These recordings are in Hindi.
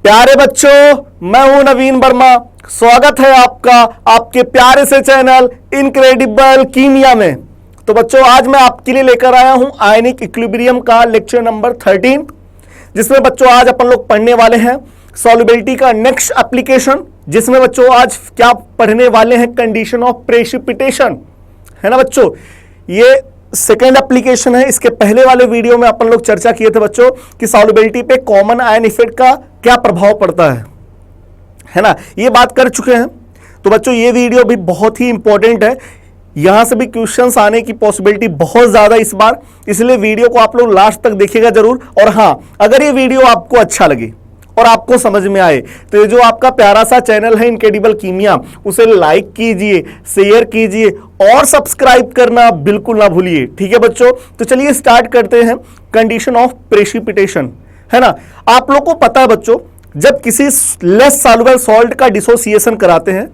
प्यारे बच्चों, मैं हूं नवीन वर्मा। स्वागत है आपका आपके प्यारे से चैनल इनक्रेडिबल कीमिया में। तो बच्चों, आज मैं आपके लिए लेकर आया हूं आयनिक इक्विलिब्रियम का लेक्चर नंबर 13, जिसमें बच्चों आज अपन लोग पढ़ने वाले हैं सॉल्युबिलिटी का नेक्स्ट एप्लीकेशन, जिसमें बच्चों आज क्या पढ़ने वाले हैं, कंडीशन ऑफ प्रेसिपिटेशन, है ना बच्चों। ये सेकेंड एप्लीकेशन है। इसके पहले वाले वीडियो में अपन लोग चर्चा किए थे बच्चों कि सॉल्युबिलिटी पे कॉमन आयन इफेक्ट का क्या प्रभाव पड़ता है ना, ये बात कर चुके हैं। तो बच्चों, ये वीडियो भी बहुत ही इंपॉर्टेंट है, यहां से भी क्वेश्चंस आने की पॉसिबिलिटी बहुत ज्यादा इस बार, इसलिए वीडियो को आप लोग लास्ट तक देखिएगा जरूर। और हां, अगर ये वीडियो आपको अच्छा लगे और आपको समझ में आए तो ये जो आपका प्यारा सा चैनल है इनक्रेडिबल कीमिया, उसे लाइक कीजिए, शेयर कीजिए और सब्सक्राइब करना बिल्कुल ना भूलिए, ठीक है बच्चों। तो चलिए स्टार्ट करते हैं कंडीशन ऑफ प्रेसिपिटेशन, है ना। आप लोग को पता है बच्चों, जब किसी लेस सॉल्युबल सॉल्ट का डिसोसिएशन कराते हैं,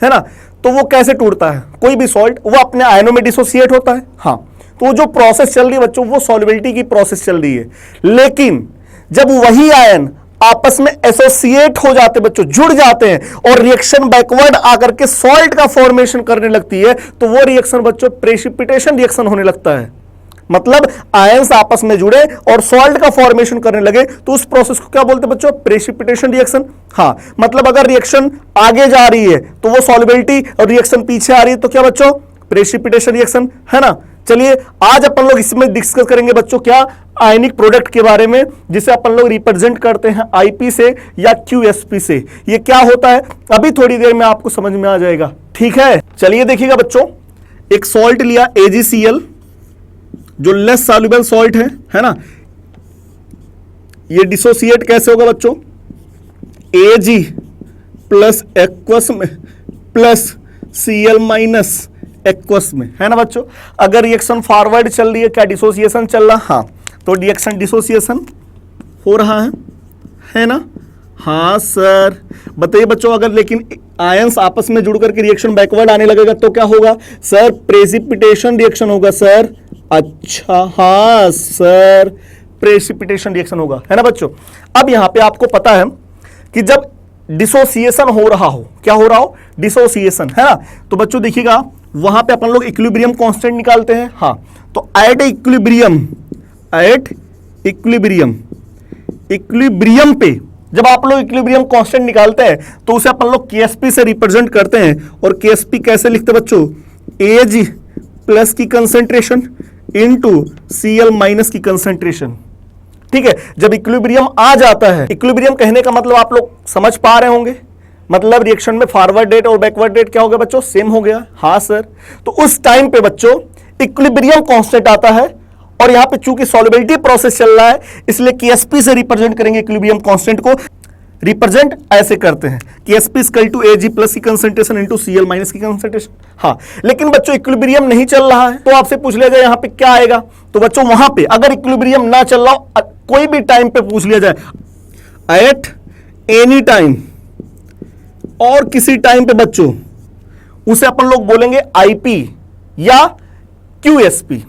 है ना, तो वो कैसे टूटता है। कोई भी सॉल्ट वो अपने आयनों में डिसोसिएट होता है, हाँ। तो वो जो प्रोसेस चल रही है बच्चों, वो सॉल्युबिलिटी की प्रोसेस चल रही है। लेकिन जब वही आयन आपस में एसोसिएट हो जाते बच्चों, जुड़ जाते हैं और रिएक्शन बैकवर्ड आकर के सॉल्ट का फॉर्मेशन करने लगती है, तो वो रिएक्शन बच्चों प्रेसिपिटेशन रिएक्शन होने लगता है। मतलब आयंस आपस में जुड़े और सॉल्ट का फॉर्मेशन करने लगे, तो उस प्रोसेस को क्या बोलते हैं बच्चों, प्रेसिपिटेशन रिएक्शन। हाँ, मतलब अगर रिएक्शन आगे जा रही है तो वो सॉल्युबिलिटी, और रिएक्शन पीछे आ रही है तो क्या बच्चों, प्रेसिपिटेशन रिएक्शन, है ना। चलिए आज अपन लोग इसमें डिस्कस करेंगे बच्चों क्या, आयनिक प्रोडक्ट के बारे में, जिसे अपन लोग रिप्रेजेंट करते हैं आईपी से या क्यूएसपी से। ये क्या होता है अभी थोड़ी देर में आपको समझ में आ जाएगा, ठीक है। चलिए देखिएगा बच्चों, एक सॉल्ट लिया AgCl, जो लेस सॉल्युबल सॉल्ट है ना। ये डिसोसिएट कैसे होगा बच्चों, Ag प्लस एक्वस में प्लस Cl माइनस एक्वस में, है ना बच्चों। अगर रिएक्शन फॉरवर्ड चल रही है, क्या डिसोसिएशन चल रहा, हाँ, तो रिएक्शन डिसोसिएशन हो रहा है ना। हाँ सर, बताइए बच्चों, अगर लेकिन आयंस आपस में जुड़ करके रिएक्शन बैकवर्ड आने लगेगा तो क्या होगा सर, प्रेसिपिटेशन रिएक्शन होगा सर। अच्छा हाँ सर, प्रेसिपिटेशन रिएक्शन होगा, है ना बच्चों। अब यहां पे आपको पता है कि जब डिसोसिएशन हो रहा हो, क्या हो रहा हो, डिसोसिएशन, है ना। तो बच्चों देखिएगा, वहां पे अपन लोग इक्विलिब्रियम कांस्टेंट निकालते हैं, हाँ। तो एट इक्विलिब्रियम पे जब आप लोग इक्विलिब्रियम कांस्टेंट निकालते हैं तो उसे अपन लोग केएसपी से रिप्रेजेंट करते हैं। और केएसपी कैसे लिखते हैं बच्चों, Ag प्लस की कंसेंट्रेशन इनटू Cl माइनस की कंसेंट्रेशन, ठीक है। जब इक्विलिब्रियम आ जाता है, इक्विलिब्रियम कहने का मतलब आप लोग समझ पा रहे होंगे, मतलब रिएक्शन में फॉरवर्ड रेट और बैकवर्ड रेट क्या हो गया बच्चों, सेम हो गया, हाँ सर। तो उस टाइम पे बच्चों इक्विलिब्रियम कांस्टेंट आता है, और यहां पे चूंकि सॉल्युबिलिटी प्रोसेस चल रहा है, इसलिए केएसपी से रिप्रेजेंट करेंगे इक्विलिब्रियम कांस्टेंट को। रिप्रेजेंट ऐसे करते हैं, KSP equal to Ag plus की कंसेंट्रेशन इनटू Cl माइनस की कंसेंट्रेशन, हाँ। लेकिन बच्चों इक्विलिब्रियम नहीं चल रहा है, तो आपसे पूछ लिया जाए यहां पे क्या आएगा, तो बच्चों वहां पे अगर इक्विलिब्रियम ना चल रहा हो, कोई भी टाइम पे पूछ लिया जाए, एट एनी टाइम और किसी टाइम पे बच्चों, उसे अपन लोग बोलेंगे आईपी या क्यूएसपी।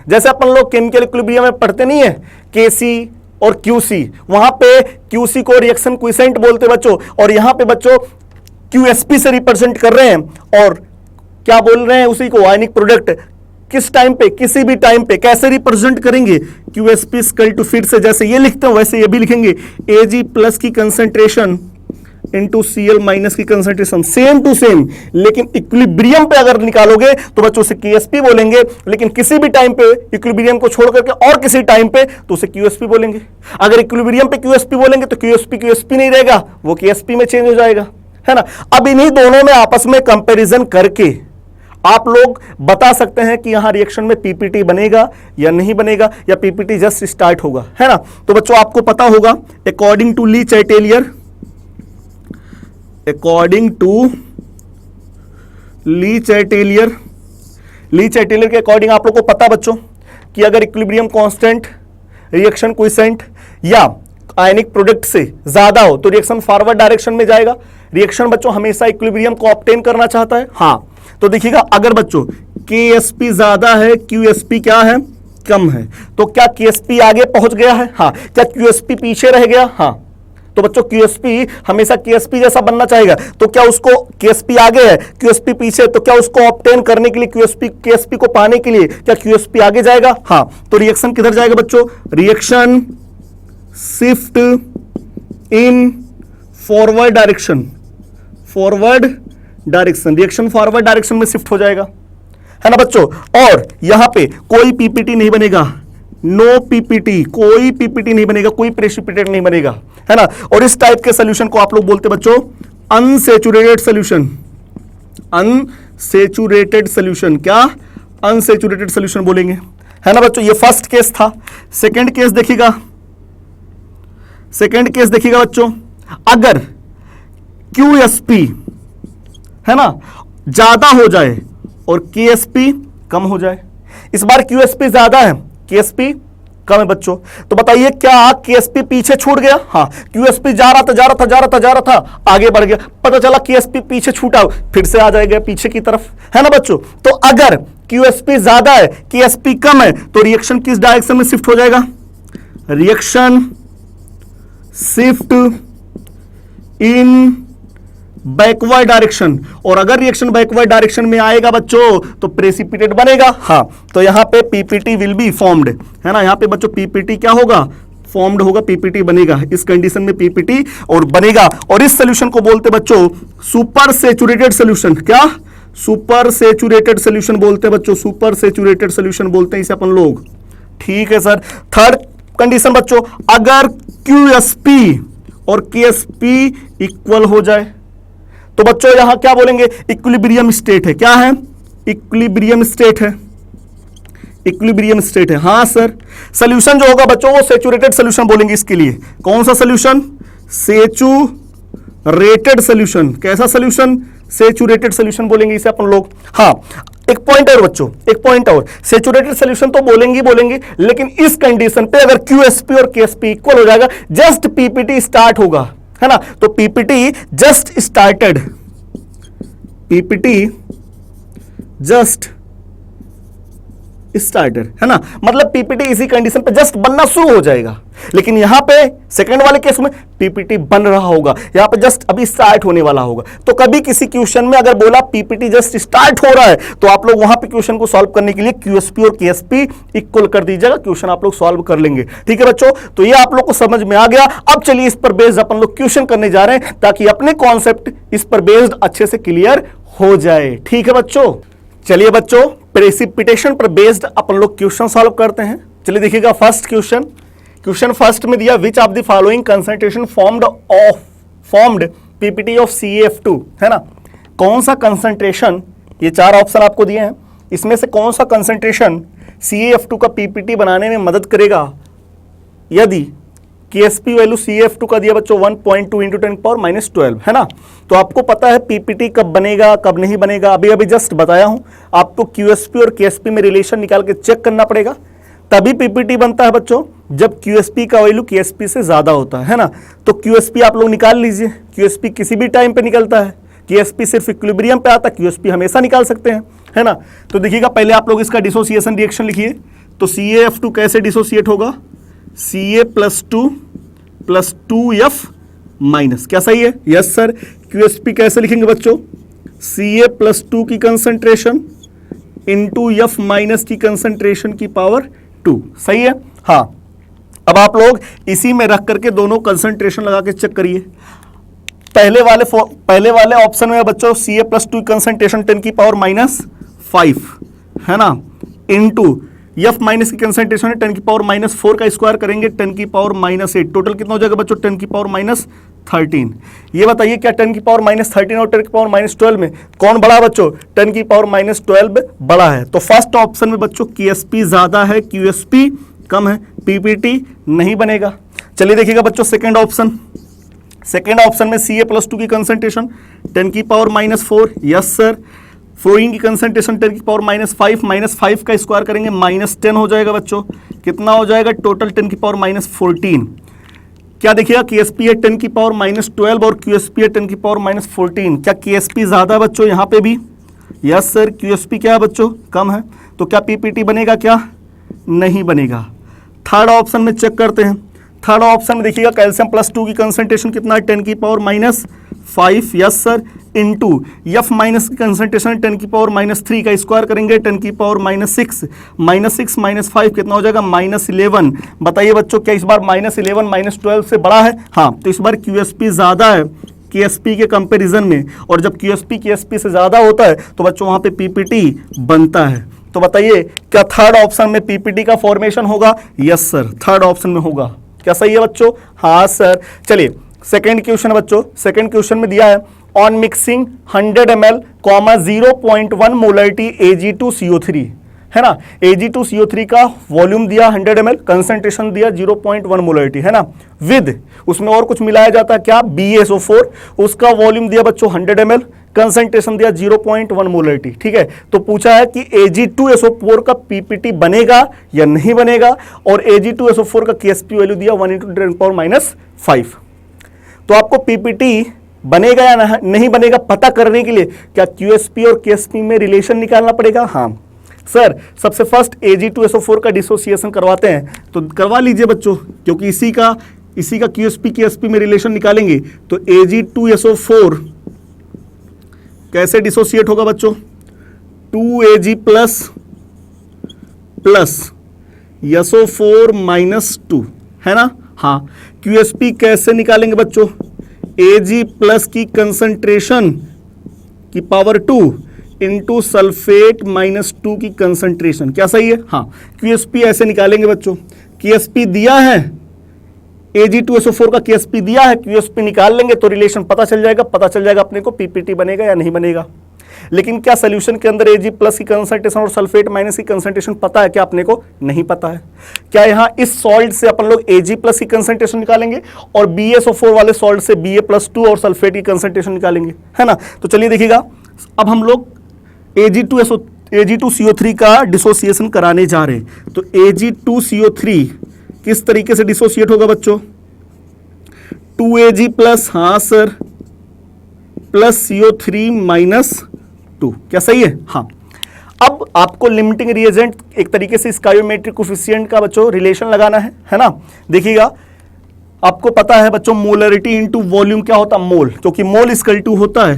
जैसे अपन लोग केमिकल इक्विलिब्रियम में पढ़ते नहीं है, केसी और क्यूसी, वहां पे क्यूसी को रिएक्शन क्विसेंट बोलते बच्चों, और यहां पे बच्चों क्यूएसपी से रिप्रेजेंट कर रहे हैं और क्या बोल रहे हैं, उसी को आयनिक प्रोडक्ट। किस टाइम पे, किसी भी टाइम पे कैसे रिप्रेजेंट करेंगे, क्यूएसपी इक्वल टू, फिर से जैसे ये लिखते हैं वैसे ये भी लिखेंगे, Ag प्लस की कंसेंट्रेशन इनटू Cl माइनस की कंसेंट्रेशन, सेम टू सेम। लेकिन इक्विलिब्रियम पे अगर निकालोगे तो बच्चों उसे केएसपी बोलेंगे, लेकिन किसी भी टाइम पे इक्विलिब्रियम को छोड़ करके और किसी टाइम पे तो उसे क्यूएसपी बोलेंगे। अगर इक्विलिब्रियम पे क्यूएसपी बोलेंगे तो क्यूएसपी नहीं रहेगा, वो केएसपी में चेंज हो जाएगा, है ना। अब इन्हीं दोनों में आपस में कंपैरिजन करके आप लोग बता सकते हैं कि यहां रिएक्शन में पीपीटी बनेगा या नहीं बनेगा, या पीपीटी जस्ट स्टार्ट होगा, है ना। तो बच्चों आपको पता होगा, अकॉर्डिंग टू ली चाइटेलियर के अकॉर्डिंग आप लोग को पता बच्चों कि अगर इक्विलिब्रियम कांस्टेंट, रिएक्शन क्विसेंट या आयनिक प्रोडक्ट से ज्यादा हो तो रिएक्शन फॉरवर्ड डायरेक्शन में जाएगा। रिएक्शन बच्चों हमेशा इक्विलिब्रियम को ऑब्टेन करना चाहता है, हाँ। तो देखिएगा, अगर बच्चों केएसपी ज्यादा है, क्यूएसपी क्या है, कम है, तो क्या केएसपी आगे पहुंच गया है, हाँ। क्या क्यूएसपी पीछे रह गया, हाँ। तो बच्चों QSP हमेशा KSP जैसा बनना चाहेगा, तो क्या उसको KSP आगे है QSP पीछे, तो क्या उसको ऑब्टेन करने के लिए KSP को पाने के लिए क्या QSP आगे जाएगा? हाँ, तो रिएक्शन किधर जाएगा बच्चों? Reaction shift in forward direction, reaction forward direction में शिफ्ट हो जाएगा, है ना बच्चों। और यहां पे कोई पीपीटी नहीं बनेगा, नो पीपीटी, कोई पीपीटी नहीं बनेगा, कोई प्रेसिपिटेट नहीं बनेगा, है ना। और इस टाइप के सोल्यूशन को आप लोग बोलते बच्चों अनसैचुरेटेड सोल्यूशन, अनसैचुरेटेड सोल्यूशन, क्या अनसैचुरेटेड सोल्यूशन बोलेंगे, है ना बच्चों। ये फर्स्ट केस था। सेकंड केस देखिएगा, सेकंड केस देखिएगा बच्चों, अगर QSP है ना ज्यादा हो जाए और KSP कम हो जाए। इस बार QSP ज्यादा है, KSP कम है बच्चों, तो बताइए क्या KSP पीछे छूट गया? हाँ, QSP जा रहा था, आगे बढ़ गया, पता चला KSP पीछे छूटा, फिर से आ जाएगा पीछे की तरफ, है ना बच्चों। तो अगर QSP ज्यादा है, KSP कम है, तो रिएक्शन किस डायरेक्शन में शिफ्ट हो जाएगा? Reaction shift in backward direction. और अगर रिएक्शन बैकवर्ड डायरेक्शन में आएगा बच्चों तो प्रेसिपिटेट बनेगा। हाँ, तो यहां पे पीपीटी विल बी फॉर्म्ड, है ना। यहां पे बच्चों पीपीटी क्या होगा? फॉर्म्ड होगा, पीपीटी बनेगा। इस कंडीशन में पीपीटी और बनेगा। और इस सोल्यूशन को बोलते बच्चों सुपर सैचुरेटेड सोल्यूशन। क्या? सुपर सैचुरेटेड सोल्यूशन बोलते हैं बच्चों, सुपर सैचुरेटेड सोल्यूशन बोलते हैं इसे अपन लोग। ठीक है सर। थर्ड कंडीशन बच्चों, अगर QSP और KSP इक्वल हो जाए तो बच्चों यहां क्या बोलेंगे? इक्विलिब्रियम स्टेट है। क्या है? इक्विलिब्रियम स्टेट है, इक्विलिब्रियम स्टेट है। हाँ सर। सोल्यूशन जो होगा बच्चों वो सैचुरेटेड सोल्यूशन बोलेंगे इसके लिए। कौन सा सोल्यूशन? Saturated solution. कैसा सोल्यूशन? सैचुरेटेड सोल्यूशन बोलेंगे इसे अपन लोग। हाँ, एक पॉइंट और बच्चों, एक पॉइंट और, सैचुरेटेड सोल्यूशन तो बोलेंगे, लेकिन इस कंडीशन पे अगर QSP और KSP इक्वल हो जाएगा, जस्ट पीपीटी स्टार्ट होगा, है ना। तो PPT just started, PPT just started, है ना। मतलब पीपीटी इसी कंडीशन पे जस्ट बनना शुरू हो जाएगा। लेकिन यहां पे सेकंड वाले केस में पीपीटी बन रहा होगा, यहां पे जस्ट अभी स्टार्ट होने वाला होगा। तो कभी किसी क्वेश्चन में अगर बोला पीपीटी जस्ट स्टार्ट हो रहा है तो आप लोग वहां पे क्वेश्चन को सॉल्व करने के लिए QSP और KSP इक्वल कर दीजिएगा, क्वेश्चन आप लोग सॉल्व कर लेंगे। ठीक है बच्चों, तो ये आप लोग को समझ में आ गया। अब चलिए इस पर बेस्ड अपन लोग क्वेश्चन करने जा रहे हैं ताकि अपने कॉन्सेप्ट इस पर बेस्ड अच्छे से क्लियर हो जाए। ठीक है बच्चों, चलिए बच्चों प्रेसिपिटेशन पर बेस्ड अपन लोग क्वेश्चन सॉल्व करते हैं। चलिए देखिएगा फर्स्ट क्वेश्चन। क्वेश्चन फर्स्ट में दिया which of the following concentration formed PPT of CaF2, है ना। कौन सा कंसंट्रेशन, ये चार ऑप्शन आपको दिए हैं, इसमें से कौन सा कंसंट्रेशन CaF2 का पीपीटी बनाने में मदद करेगा यदि KSP वैल्यू CaF2 का दिया बच्चों 1.2 × 10⁻12, है ना। तो आपको पता है पीपीटी कब बनेगा कब नहीं बनेगा, अभी जस्ट बताया हूं आपको। QSP और KSP में रिलेशन निकाल के चेक करना पड़ेगा, तभी पीपीटी बनता है बच्चों जब QSP का वैल्यू KSP से ज्यादा होता है ना। तो QSP आप लोग निकाल लीजिए, QSP किसी भी टाइम पे निकलता है, KSP सिर्फ इक्विलिब्रियम पे आता है, QSP हमेशा निकाल सकते हैं, है ना। तो देखिएगा पहले आप लोग इसका डिसोसिएशन रिएक्शन लिखिए। तो CaF2 कैसे डिसोसिएट होगा? Ca + 2F माइनस, क्या सही है? Yes sir. QSP कैसे लिखेंगे बच्चों? Ca + 2 की कंसंट्रेशन इंटू F माइनस की कंसंट्रेशन की पावर 2, सही है। हाँ, अब आप लोग इसी में रख करके दोनों कंसंट्रेशन लगा के चेक करिए। पहले वाले ऑप्शन में बच्चों Ca + 2 कंसंट्रेशन 10⁻5, है ना, इंटू F माइनस की कंसंट्रेशन है 10⁻4 का स्क्वायर करेंगे 10⁻8, टोटल कितना हो जाएगा बच्चों? 10⁻13। ये बताइए क्या 10⁻13 और 10⁻12 में कौन बड़ा बच्चों? 10⁻12 बड़ा है। तो फर्स्ट ऑप्शन में बच्चों KSP ज्यादा है, QSP कम है, पीपीटी नहीं बनेगा। चलिए देखिएगा बच्चों सेकेंड ऑप्शन। सेकेंड ऑप्शन में Ca + 2 की कंसंट्रेशन 10⁻4, यस सर। फ्लोरीन की कंसंट्रेशन 10⁻5, -5 का स्क्वायर करेंगे -10 हो जाएगा बच्चों। कितना हो जाएगा? टोटल 10⁻14। क्या देखिएगा KSP है 10⁻12 और QSP है 10⁻14। क्या KSP ज्यादा है बच्चों यहाँ पे भी? Yes sir. QSP क्या है बच्चों? कम है। तो क्या पीपीटी बनेगा? क्या नहीं बनेगा। थर्ड ऑप्शन में चेक करते हैं। थर्ड ऑप्शन में देखिएगा कैल्शियम +2 की कंसंट्रेशन कितना है 10⁻⁵ yes sir, into F minus की कंसंट्रेशन 10⁻³ का स्क्वायर करेंगे 10⁻⁶, -6 -5 कितना हो जाएगा -11। बताइए बच्चों क्या इस बार -11 -12 से बड़ा है? हाँ, तो इस बार QSP ज़्यादा है KSP के कंपैरिजन में, और जब QSP KSP से ज़्यादा होता है तो बच्चों वहाँ पे PPT बनता है। तो बताइए क्या थर्ड ऑप्शन में PPT का फॉर्मेशन होगा? यस सर, थर्ड ऑप्शन में होगा। क्या सही है बच्चों? हाँ सर। चलिए सेकेंड क्वेश्चन बच्चों, सेकेंड क्वेश्चन में दिया है on mixing 100 ml, 0.1 molarity Ag2CO3 है ना। Ag2CO3 का वॉल्यूम दिया 100 ml, कंसंट्रेशन दिया 0.1 मोलरिटी है ना, विद उसमें और कुछ मिलाया जाता है क्या? BaSO4, उसका वॉल्यूम दिया बच्चों 100 ml, कंसंट्रेशन दिया 0.1 मोलरिटी। ठीक है, तो पूछा है कि Ag2SO4 का PPT बनेगा या नहीं बनेगा, और Ag2SO4 का KSP वैल्यू दिया 1 × 10⁻⁵। तो आपको PPT बनेगा या नहीं बनेगा पता करने के लिए क्या QSP और KSP में रिलेशन निकालना पड़ेगा? हाँ सर, सबसे फर्स्ट Ag2SO4 का डिसोसिएशन करवाते हैं, तो करवा लीजिए बच्चों, क्योंकि इसी का QSP KSP में रिलेशन निकालेंगे। तो Ag2SO4 कैसे डिसोसिएट होगा बच्चों? 2Ag प्लस SO4 -2 है ना। हाँ, QSP कैसे निकालेंगे बच्चों? Ag प्लस की कंसंट्रेशन की पावर 2 इंटू सल्फेट -2 की कंसंट्रेशन। क्या सही है? हाँ, QSP ऐसे निकालेंगे बच्चों। KSP दिया है, Ag2SO4 का KSP दिया है, QSP निकाल लेंगे तो रिलेशन पता चल जाएगा अपने को PPT बनेगा या नहीं बनेगा। लेकिन क्या सोल्यूशन के अंदर Ag प्लस की कंसंट्रेशन और सल्फेट माइनस की कंसंट्रेशन पता है क्या? अपने को नहीं पता है। क्या यहाँ इस सॉल्ट से अपन लोग Ag प्लस की कंसंट्रेशन निकालेंगे और BaSO4 वाले सॉल्ट से Ba+2 और सल्फेट की कंसंट्रेशन निकालेंगे, है ना। तो चलिए देखिएगा, अब हम लोग Ag2CO3 का डिसोसिएशन कराने जा रहे हैं। तो Ag2CO3 किस तरीके से डिसोसिएट होगा बच्चों? 2Ag प्लस, हाँ सर, प्लस CO3 -2। क्या सही है? हाँ। अब आपको लिमिटिंग रिएजेंट एक तरीके से स्टोइकोमेट्रिक कोफिशिएंट का बच्चों रिलेशन लगाना है ना। देखिएगा, आपको पता है बच्चों मोलरिटी इनटू वॉल्यूम क्या होता है? मोल, क्योंकि मोल इक्वल टू होता है,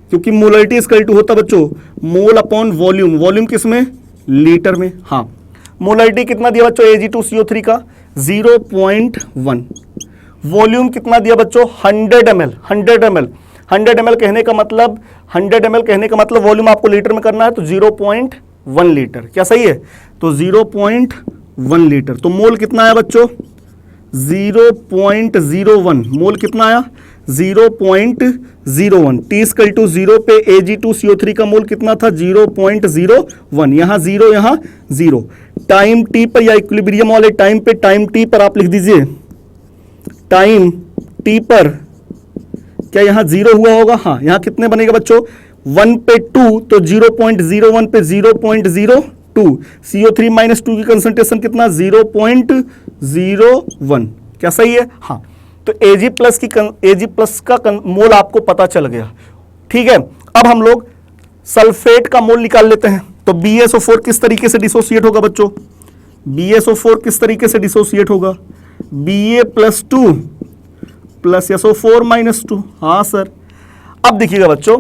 क्योंकि मोलरिटी इक्वल टू होता है बच्चों मोल अपॉन वॉल्यूम। वॉल्यूम किस में? लीटर में। हाँ, मोलरिटी कितना दिया बच्चों Ag2CO3 का? 0.1। वॉल्यूम कितना दिया बच्चों? 100 ml। 100 ml कहने का मतलब वॉल्यूम आपको लीटर में करना है, तो 0.1 लीटर। क्या सही है? तो 0.1 लीटर। तो मोल कितना आया बच्चों? 0.01। मोल कितना आया? 0.01। T=0 पे Ag2CO3 का मोल कितना था? 0.01। यहाँ 0, यहाँ 0। टाइम टी पर या इक्विलिब्रियम वाले टाइम पे, टाइम टी पर आप लिख दीजिए, टाइम टी पर क्या यहाँ 0 हुआ होगा? हाँ, यहाँ कितने बनेगा बच्चों? 1 पे 2, तो 0.01 पे 0.02। CO3 -2 की कंसंट्रेशन कितना? 0.01। क्या सही है? हाँ। तो Ag प्लस का मोल आपको पता चल गया। ठीक है, अब हम लोग सल्फेट का मोल निकाल लेते हैं। तो BaSO4 किस तरीके से डिसोसिएट होगा बच्चों? BaSO4 किस तरीके से डिसोसिएट होगा? Ba+2 plus SO4 -2। हाँ सर। अब देखिएगा बच्चों,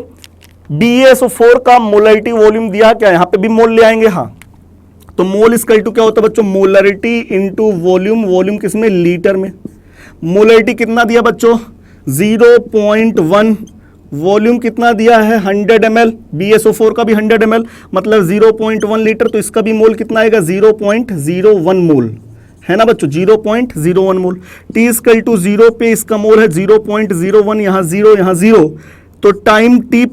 BaSO4 का मोलरिटी वॉल्यूम दिया क्या? यहाँ पे भी मोल ले आएंगे। हाँ, तो मोल इक्वल टू क्या होता है बच्चों? Molarity into volume. वॉल्यूम किस में? लीटर में। मोलरिटी कितना दिया बच्चों? 0.1। वॉल्यूम कितना दिया है? 100 ml। BaSO4 का भी 100 ml, मतलब 0.1 लीटर। तो इसका भी मोल कितना आएगा? 0.01 मोल, है ना बच्चों, 0.01 मोल। T=0 पे इसका मोल है 0.01, यहाँ 0, यहाँ 0। तो टाइम टी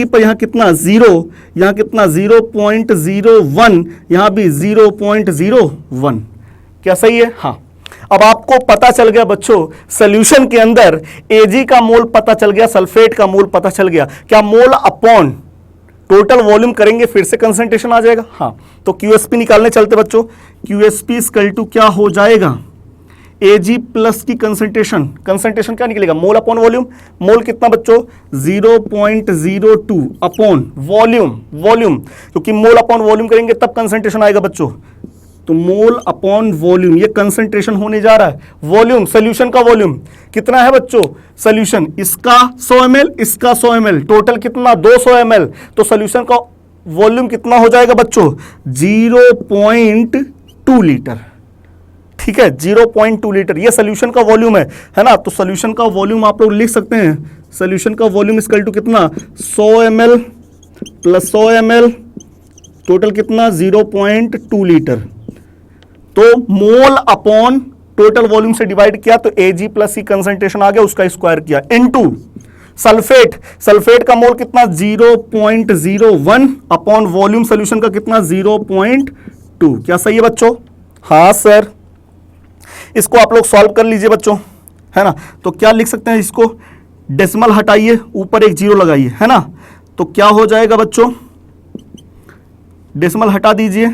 पर यहाँ कितना? 0, यहाँ कितना? 0.01, यहाँ भी 0.01। क्या सही है? हाँ। अब आपको पता चल गया बच्चों, सॉल्यूशन के अंदर Ag का मोल पता चल गया, सल्फेट का मोल पता चल गया। क्या मोल अपॉन टोटल वॉल्यूम करेंगे फिर से कंसंट्रेशन आ जाएगा? हाँ। तो QSP निकालने चलते बच्चों। QSP = क्या हो जाएगा? Ag प्लस की कंसंट्रेशन क्या निकलेगा? Mole upon volume. मोल कितना बच्चों? 0.02 अपॉन वॉल्यूम, क्योंकि मोल अपॉन वॉल्यूम करेंगे तब कंसंट्रेशन आएगा बच्चों। तो मोल अपॉन वॉल्यूम, ये कंसंट्रेशन होने जा रहा है। वॉल्यूम, सोल्यूशन का वॉल्यूम कितना है बच्चों? सोल्यूशन इसका 100 ml, इसका 100 ml, टोटल कितना? 200 ml। तो सोल्यूशन का वॉल्यूम कितना हो जाएगा बच्चों? 0.2 लीटर। ठीक है, 0.2 लीटर ये सोल्यूशन का वॉल्यूम है ना। तो सोल्यूशन का वॉल्यूम आप लोग लिख सकते हैं, सोल्यूशन का वॉल्यूम इक्वल टू कितना? 100 ml प्लस 100 ml, टोटल कितना? 0.2 लीटर। तो मोल अपॉन टोटल वॉल्यूम से डिवाइड किया तो Ag प्लस C कंसंट्रेशन आ गया, उसका स्क्वायर किया, इनटू सल्फेट, सल्फेट का मोल कितना? 0.01 अपॉन वॉल्यूम सोल्यूशन का कितना? 0.2। क्या सही है बच्चों? हाँ सर। इसको आप लोग सॉल्व कर लीजिए बच्चों, है ना। तो क्या लिख सकते हैं इसको? डेसिमल हटाइए, ऊपर एक जीरो लगाइए, है ना। तो क्या हो जाएगा बच्चों? डेसिमल हटा दीजिए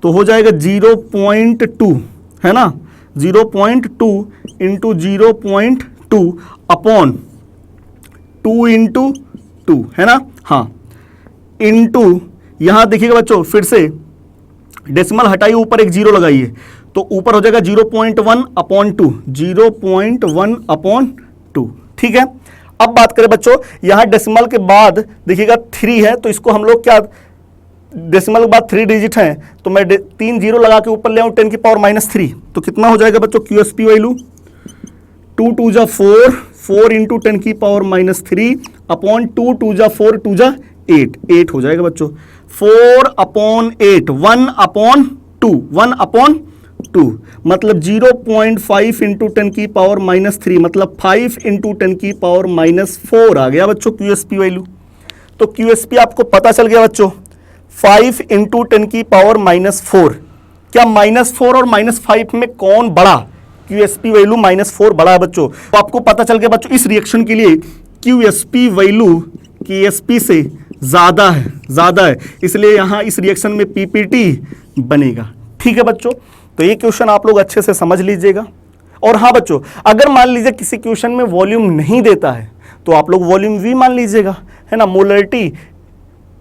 तो हो जाएगा 0.2, है ना। 0.2 इंटू 0.2 अपॉन 2 इंटू 2, है ना। हाँ, इंटू यहां देखिएगा बच्चों, फिर से डेसिमल हटाइए, ऊपर एक जीरो लगाइए तो ऊपर हो जाएगा 0.1 अपॉन 2, 0.1 अपॉन 2। ठीक है। अब बात करें बच्चों, यहां डेसिमल के बाद देखिएगा 3 है, तो इसको हम लोग क्या, डेसिमल के बाद 3 डिजिट हैं तो मैं 3 जीरो लगा के ऊपर ले आऊं 10 की पावर -3, तो कितना हो जाएगा बच्चों? QSP वैल्यू 2 2 जा 4, 4 इंटू 10 की पावर -3 अपॉन 2 2 जा 4 2 जा 8, 8 हो जाएगा बच्चों। 4 अपॉन 8, 1 अपॉन 2, 1 अपॉन 2 मतलब 0.5 इंटू 10 की पावर -3 मतलब 5 इंटू 10 की पावर -4 आ गया बच्चों QSP वैल्यू। तो QSP आपको पता चल गया बच्चों, 5 इंटू 10 की पावर -4। क्या -4 और -5 में कौन बड़ा? QSP वैल्यू -4 बड़ा है बच्चों। तो आपको पता चल गया बच्चों, इस रिएक्शन के लिए QSP वैल्यू KSP से ज्यादा है, इसलिए यहां इस रिएक्शन में PPT बनेगा। ठीक है बच्चों, तो ये क्वेश्चन आप लोग अच्छे से समझ लीजिएगा। और हाँ बच्चों, अगर मान लीजिए किसी क्वेश्चन में वॉल्यूम नहीं देता है तो आप लोग वॉल्यूम V मान लीजिएगा, है ना। Molarity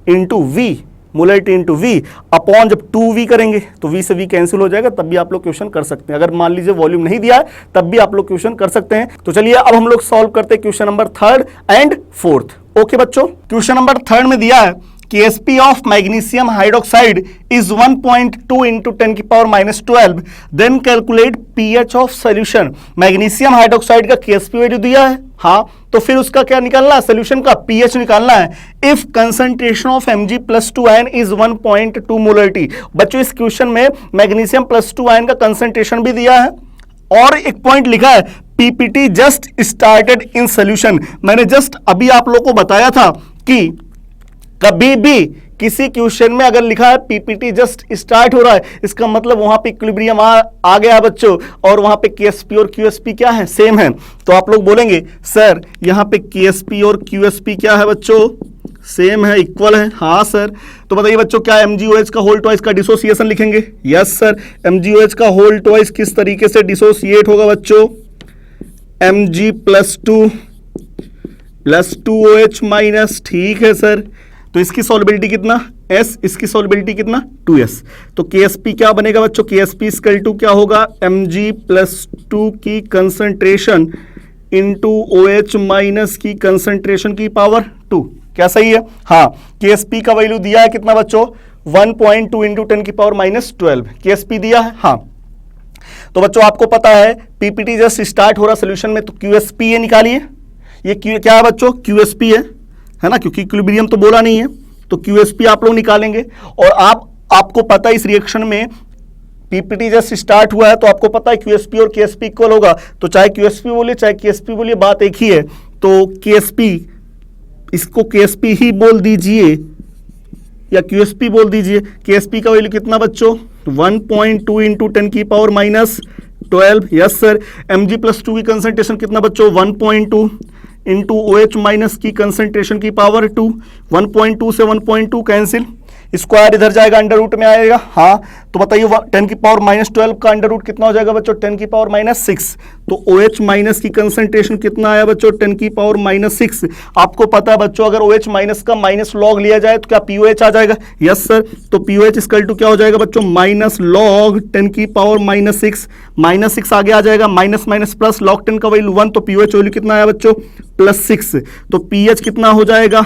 into V, molarity into V upon जब 2V करेंगे तो V से V कैंसिल हो जाएगा, तब भी आप लोग क्वेश्चन कर सकते हैं। अगर मान लीजिए वॉल्यूम नहीं दिया है तब भी आप लोग क्वेश्चन कर सकते हैं। तो चलिए अब हम लोग सॉल्व करते हैं question number 3rd and 4th। Okay बच्चों, क्वेश्चन नंबर 3rd में दिया है KSP of magnesium hydroxide is 1.2 into 10 की power -12, then calculate pH of solution। Magnesium hydroxide का KSP वैल्यू दिया है, हाँ, तो फिर उसका क्या निकालना है? सोल्यूशन का pH निकालना है। If concentration of Mg+2 ion is 1.2 molarity. बच्चों इस क्वेश्चन में मैग्नीशियम +2 आयन का कंसंट्रेशन भी दिया है और एक पॉइंट लिखा है PPT just started in solution. मैंने जस्ट अभी आप लोगों को बताया था कि कभी भी किसी क्वेश्चन में अगर लिखा है PPT जस्ट स्टार्ट हो रहा है, इसका मतलब वहां पे इक्विलिब्रियम आ गया बच्चों, और वहां पे KSP और QSP क्या है? सेम है। तो आप लोग बोलेंगे सर यहां पे KSP और QSP क्या है बच्चों? सेम है, इक्वल है। हाँ सर। तो बताइए बच्चों, क्या MgOH का होल ट्वाइस का डिसोसिएशन लिखेंगे? Yes sir. MgOH का होल ट्वाइस किस तरीके से डिसोसिएट होगा बच्चों? Mg+2 + 2OH minus. ठीक है सर। तो इसकी सॉल्युबिलिटी कितना? S, इसकी सॉल्युबिलिटी कितना? 2S। तो KSP क्या बनेगा बच्चों? KSP इक्वल टू क्या होगा? Mg+2 की कंसंट्रेशन इंटू OH माइनस की कंसंट्रेशन की पावर 2। क्या सही है? हाँ। KSP का वैल्यू दिया है कितना बच्चों? 1.2 इंटू 10 की पावर -12 KSP दिया है, हाँ। तो बच्चों आपको पता है PPT जस्ट स्टार्ट हो रहा सोल्यूशन में, तो QSP ये निकालिए। ये क्या है बच्चों? QSP है ना, क्योंकि इक्विलिब्रियम तो बोला नहीं है, तो QSP आप लोग निकालेंगे। और आपको पता है इस रिएक्शन में PPT जस्ट स्टार्ट हुआ है तो आपको पता है QSP और KSP इक्वल होगा, तो चाहे QSP बोलिए चाहे KSP बोलिए बात एक ही है। तो KSP, इसको KSP ही बोल दीजिए या QSP बोल दीजिए। KSP का वैल्यू कितना बच्चों? 1.2 इंटू 10 की पावर -12। Yes sir. Mg+2 की कंसंट्रेशन कितना बच्चों? 1.2 इंटू OH माइनस की कंसंट्रेशन की पावर 2। 1.2 से 1.2 कैंसिल, स्क्वायर इधर जाएगा, अंडर रूट में आएगा। हाँ, तो बताइए 10 की पावर माइनस 12 का अंडर रूट कितना हो जाएगा बच्चों? 10 की पावर माइनस 6। तो OH माइनस की कंसंट्रेशन कितना आया बच्चों? 10 की पावर माइनस 6। आपको पता है बच्चों, अगर OH माइनस का माइनस लॉग लिया जाए तो क्या POH आ जाएगा? Yes sir. तो POH इक्वल टू क्या हो जाएगा बच्चों? माइनस लॉग 10 की पावर माइनस 6। माइनस 6 आगे आ जाएगा, माइनस माइनस प्लस, लॉग 10 का वैल्यू 1, तो POH वैल्यू कितना आया बच्चों? प्लस 6। तो pH कितना हो जाएगा?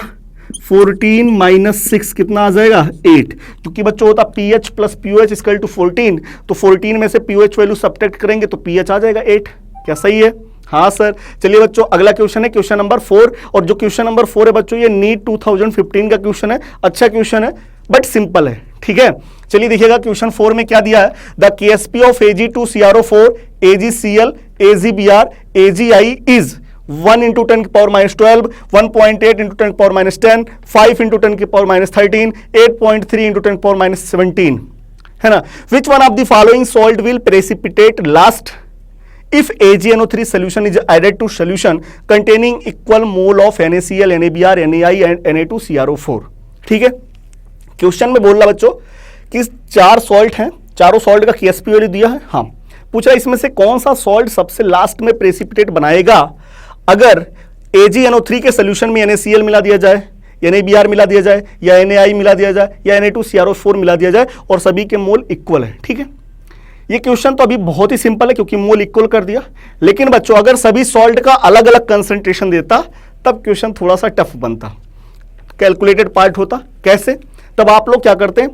14 माइनस 6 कितना आ जाएगा? 8। क्योंकि बच्चों होता pH plus POH equal to 14, तो 14 में से POH वैल्यू सब्ट्रैक्ट करेंगे तो pH आ जाएगा 8। क्या सही है? हाँ सर। चलिए बच्चों, अगला क्वेश्चन है क्वेश्चन नंबर 4, और जो क्वेश्चन नंबर 4 है बच्चों, ये नीट 2015 का क्वेश्चन है। अच्छा क्वेश्चन है बट सिंपल है, ठीक है। चलिए देखिएगा क्वेश्चन 4 में क्या दिया है। The KSP of Ag2CrO4 AgCl AgBr AgI is 1 into 10 की पावर माइनस 12, 1.8 into 10 की पावर माइनस 10, 5 into 10 की पावर माइनस 13, 8.3 into 10 की पावर माइनस 17, है ना। Which one of the following salt will precipitate last if AgNO3 solution is added to solution containing equal mole of NaCl, NaBr, NaI and Na2CrO4। ठीक है, क्वेश्चन में बोल रहा बच्चों कि 4 सॉल्ट हैं, चारों सॉल्ट का KSP वैल्यू दिया है। हाँ, पूछ रहा इसमें से कौन सा सॉल्ट सबसे लास्ट में प्रेसिपिटेट बनाएगा अगर AgNO3 के सोल्यूशन में NaCl मिला दिया जाए, NaBr मिला दिया जाए, या NaI मिला दिया जाए, या Na2CrO4 मिला दिया जाए और सभी के मोल इक्वल है। ठीक है, ये क्वेश्चन तो अभी बहुत ही सिंपल है क्योंकि मोल इक्वल कर दिया। लेकिन बच्चों अगर सभी सॉल्ट का अलग अलग कंसंट्रेशन देता तब क्वेश्चन थोड़ा सा टफ बनता, कैलकुलेटेड पार्ट होता। कैसे? तब आप लोग क्या करते हैं,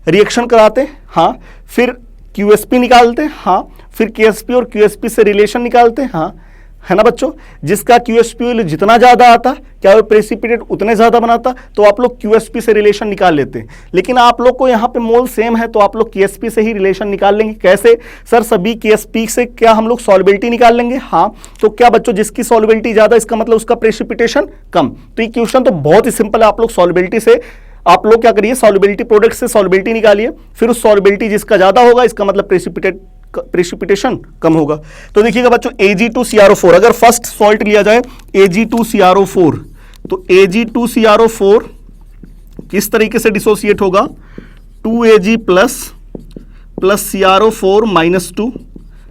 रिएक्शन कराते, हाँ, फिर QSP निकालते, हाँ, फिर KSP और QSP से रिलेशन निकालते, हाँ, है ना बच्चों। जिसका QSP वैल्यू जितना ज्यादा आता, क्या वो प्रेसिपिटेट उतने ज्यादा बनाता, तो आप लोग QSP से रिलेशन निकाल लेते हैं। लेकिन आप लोग को यहाँ पे मोल सेम है तो आप लोग KSP से ही रिलेशन निकाल लेंगे। कैसे सर? सभी KSP से क्या हम लोग सॉल्युबिलिटी निकाल लेंगे? हाँ, तो क्या बच्चों जिसकी सॉल्युबिलिटी ज्यादा इसका मतलब उसका प्रेसिपिटेशन कम। तो ये क्वेश्चन तो बहुत ही सिंपल है। आप लोग सॉल्युबिलिटी से आप लोग क्या करिए, सॉल्युबिलिटी प्रोडक्ट से सॉल्युबिलिटी निकालिए, फिर उस सॉल्युबिलिटी जिसका ज्यादा होगा इसका मतलब प्रेसिपिटेशन कम होगा। तो देखिएगा बच्चों Ag2CrO4, अगर फर्स्ट सॉल्ट लिया जाए Ag2CrO4, तो Ag2CrO4 किस तरीके से डिसोसिएट होगा? 2Ag प्लस CrO4 माइनस 2,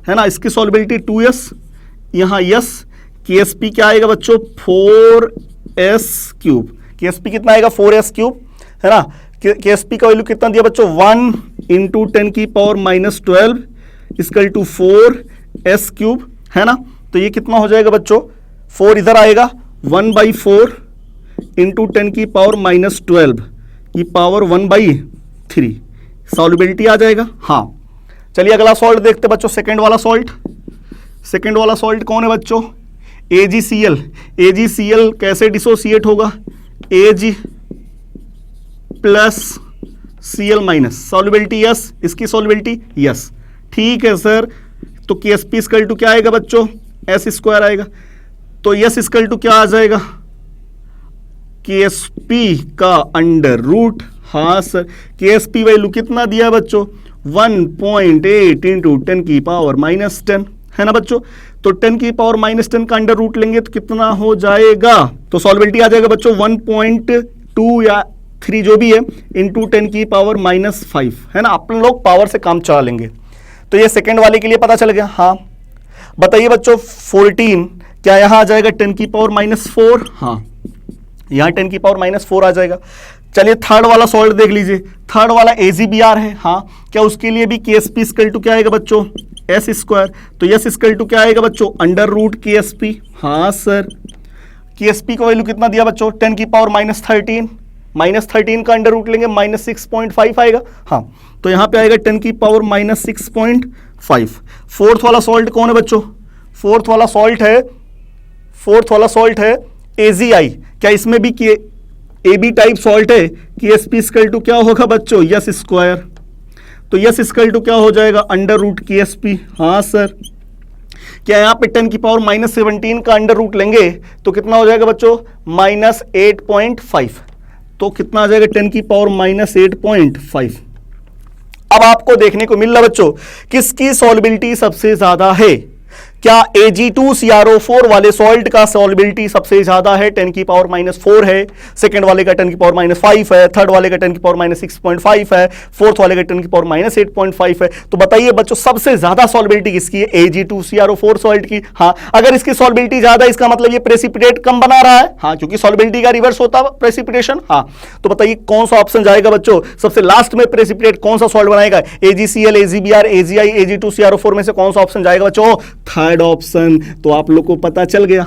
है ना। इसकी सॉल्युबिलिटी 2S, यहां S, KSP क्या आएगा बच्चों? 4S cube. KSP कितना आएगा? 4S क्यूब, है ना। KSP का वैल्यू कितना दिया बच्चों? 1 into 10 की power minus 12 equal to 4S cube, है ना। तो ये कितना हो जाएगा बच्चों? 4 इधर आएगा, 1/4 इंटू 10 की पावर माइनस 12 की पावर 1/3 सॉल्युबिलिटी आ जाएगा। हाँ, चलिए अगला सॉल्ट देखते बच्चों, सेकेंड वाला सॉल्ट। सेकेंड वाला सॉल्ट कौन है बच्चों? AgCl। AgCl कैसे डिसोसिएट होगा? Ag plus Cl minus, solubility yes, इसकी सॉल्युबिलिटी यस। ठीक है सर, तो KSP इक्वल टू क्या आएगा बच्चों? S स्क्वायर आएगा। तो S इक्वल टू क्या आ जाएगा? KSP का अंडर रूट। हाँ सर, KSP वैल्यू कितना दिया बच्चों? 1.8 इंटू 10 की पावर माइनस 10, है ना बच्चों। तो 10 की पावर माइनस 10 का अंडर रूट लेंगे तो कितना हो जाएगा? तो सॉल्युबिलिटी आ जाएगा बच्चों 1.2 या 3 जो भी है इंटू 10 की पावर माइनस 5, है ना। अपन लोग पावर से काम चला लेंगे। तो ये सेकेंड वाले के लिए पता चल गया। हाँ, बताइए बच्चों 14 क्या यहां आ जाएगा? 10 की पावर माइनस 4, हाँ, यहां 10 की पावर माइनस 4 आ जाएगा। चलिए थर्ड वाला सॉल्ट देख लीजिए। थर्ड वाला AgBr है, हाँ, क्या उसके लिए भी KSP इक्वल टू क्या आएगा बच्चों? S square. तो S इक्वल टू क्या आएगा बच्चों? Under root KSP। हाँ सर, KSP का वैल्यू कितना दिया बच्चों? 10 की पावर माइनस 13, माइनस 13 का अंडर रूट लेंगे माइनस 6.5 आएगा। हाँ, तो यहाँ पे आएगा 10 की पावर माइनस 6.5। फोर्थ वाला सॉल्ट कौन है बच्चों? फोर्थ वाला सॉल्ट है AgI। क्या इसमें भी AB टाइप सॉल्ट है? KSP इक्वल टू क्या होगा बच्चों? S square. तो S इक्वल टू क्या हो जाएगा? Under root KSP। हाँ सर, क्या यहाँ पे 10 की पावर माइनस 17 का अंडर रूट लेंगे तो कितना हो जाएगा बच्चों? माइनस 8.5। तो कितना आ जाएगा? 10 की पावर माइनस 8.5। अब आपको देखने को मिल रहा बच्चों किसकी सॉल्युबिलिटी सबसे ज्यादा है? क्या Ag2CrO4 वाले सॉल्ट का सॉल्युबिलिटी सबसे ज्यादा है, 10⁻⁴ है, सेकंड वाले का 10⁻⁵ है, थर्ड वाले का 10⁻�6.5 है, फोर्थ वाले का 10⁻�8.5 है। तो बताइए बच्चों सबसे ज्यादा सॉल्युबिलिटी किसकी है? Ag2CrO4 सॉल्ट की। हाँ, अगर इसकी सॉल्युबिलिटी ज्यादा, इसका मतलब ये प्रेसिपिटेट कम बना रहा है। हाँ, क्योंकि सॉल्युबिलिटी का रिवर्स होता है प्रेसिपिटेशन। हाँ, तो बताइए कौन सा ऑप्शन जाएगा बच्चों? सबसे लास्ट में प्रेसिपिटेट कौन सा सॉल्ट बनाएगा? AgCl, AgBr, AgI, Ag2CrO4 में से कौन सा ऑप्शन जाएगा बच्चों? Third option. तो आप लोग को पता चल गया।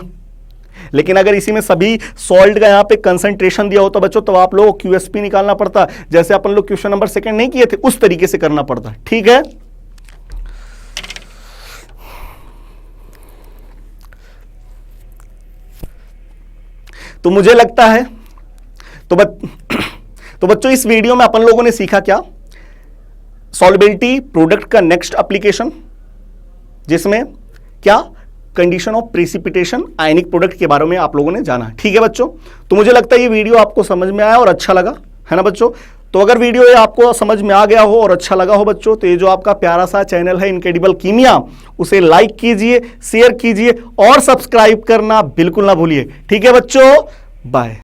लेकिन अगर इसी में सभी सॉल्ट का यहां पे कंसंट्रेशन दिया होता बच्चों, तो आप लोगों को QSP निकालना पड़ता, जैसे अपन लोग क्वेश्चन नंबर 2 नहीं किए थे, उस तरीके से करना पड़ता। ठीक है, तो मुझे लगता है तो बच्चों इस वीडियो में अपन लोगों ने सीखा क्या? सॉल्युबिलिटी प्रोडक्ट का नेक्स्ट एप्लीकेशन, जिसमें क्या condition of precipitation ionic product के बारे में आप लोगों ने जाना। ठीक है बच्चों, तो मुझे लगता है ये वीडियो आपको समझ में आया और अच्छा लगा, है ना बच्चों? तो अगर वीडियो ये आपको समझ में आ गया हो और अच्छा लगा हो बच्चों, तो ये जो आपका प्यारा सा चैनल है इनक्रेडिबल कीमिया, उसे लाइक कीजिए, शेयर कीजिए और सब्सक्राइब करना बिल्कुल ना भूलिए। ठीक है बच्चों, बाय।